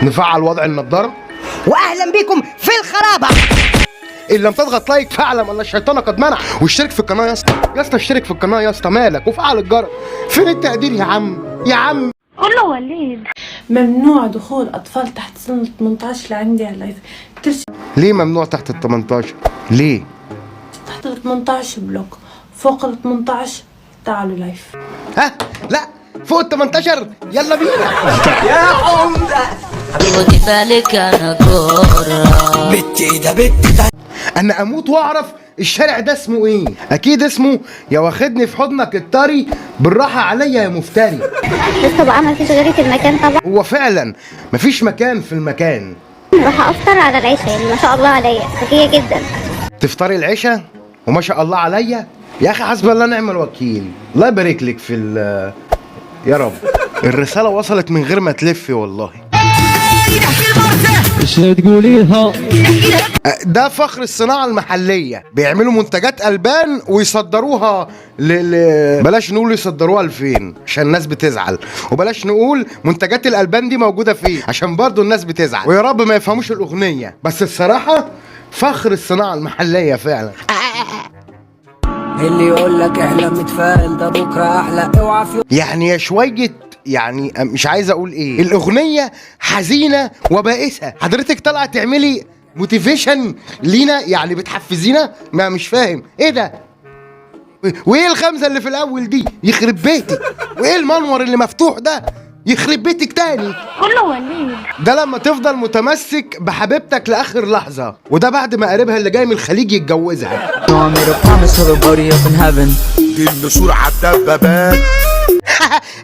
نفعل وضع النضاره. واهلا بكم في الخرابه. ان لم تضغط لايك فاعلم ان الشيطان قد منع، واشترك في القناه يا اسطى. يا اسطى اشترك في القناه يا اسطى، مالك؟ وفعل الجرس. فين التقدير يا عم؟ يا عم قول له وليد ممنوع دخول أطفال تحت سن 18 لعندي على اللايف. ليه ممنوع تحت ال 18؟ ليه؟ تحت ال 18 بلوك، فوق ال 18 تعالوا لايف. ها؟ لا فوق ال 18 يلا بينا. يا عمده حبيبتي بالك انا كورة بنتي ده بنتي. انا اموت واعرف الشارع ده اسمه ايه. اكيد اسمه يا واخدني في حضنك الطري بالراحه عليا يا مفتري. بس طبعا ما فيش غيري في المكان طبعا. هو فعلا مفيش مكان في المكان. راح افطر على العشاء اللي ما شاء الله عليا ذكيه جدا. تفطري العشاء وما شاء الله عليا. يا اخي حسب الله نعم الوكيل. الله يبارك لك في يا رب. الرساله وصلت من غير ما تلفي والله. ايش تقوليها؟ ده فخر الصناعة المحلية، بيعملوا منتجات ألبان ويصدروها بلاش نقول يصدروها لفين عشان الناس بتزعل، وبلاش نقول منتجات الألبان دي موجودة فين عشان برضو الناس بتزعل، ويا رب ما يفهموش الأغنية. بس الصراحة فخر الصناعة المحلية فعلا. اللي يقول لك احنا متفائل ده بكره احلى اوعى في يعني يا شوية، يعني مش عايز اقول ايه، الاغنيه حزينه وبائسه. حضرتك طالعه تعملي موتيفيشن لينا، يعني بتحفزينا. ما مش فاهم ايه ده. وايه الخمسه اللي في الاول دي يخرب بيتك؟ وايه المنور اللي مفتوح ده يخرب بيتك تاني؟ قول له وليد ده لما تفضل متمسك بحبيبتك لاخر لحظه، وده بعد ما قريبها اللي جاي من الخليج يتجوزها. دي النسور على الدبابات.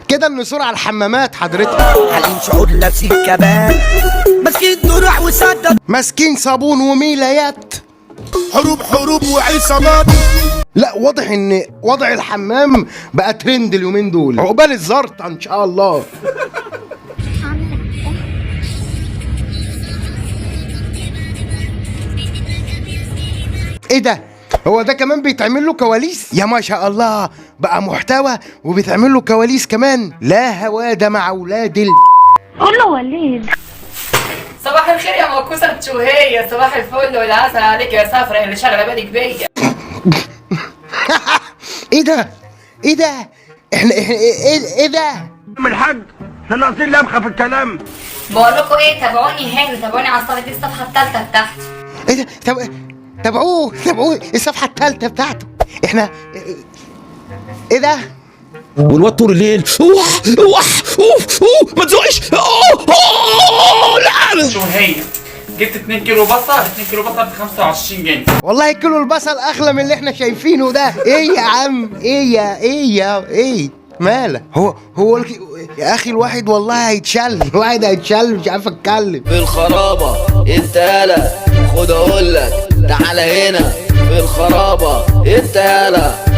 كده النسور على الحمامات حضرتك. حالين شعور نفسي كمان مسكين تروح وصدق ماسكين صابون وميلايات. حروب وعصابات. لا واضح ان وضع الحمام بقى ترند اليومين دول. عقبال الزرطه ان شاء الله. ايه ده؟ هو ده كمان بيتعمل له كواليس؟ يا ما شاء الله بقى محتوى وبيتعمل له كواليس كمان. لا هواده مع اولاد قول له وليد. صباح الخير يا موكوسة شوهية، صباح الفل والعسل عليك يا سافرة اللي شغلة بالك بيا. ايه ده؟ ايه ده؟ احنا ايه ده؟ من الحاج احنا ناقصين لمخه في الكلام. بقول لكم ايه، تابعوني هنا، تابعوني على الصفحة دي، الصفحة الثالثة بتاعتي. ايه ده؟ تابعوه الصفحة الثالثة بتاعته. احنا ايه ده؟ والواد طول الليل ما تزقش. لا شوهية جبت 2 كيلو بصل، 2 كيلو بصل ب 25 جنيه. والله كيلو البصل اغلى من اللي احنا شايفينه ده. ايه يا عم؟ ايه مالك؟ يا اخي الواحد والله هيتشل مش عارف اتكلم. في الخرابة انت يالا، خد اقول لك تعالى هنا في الخرابة انت يالا.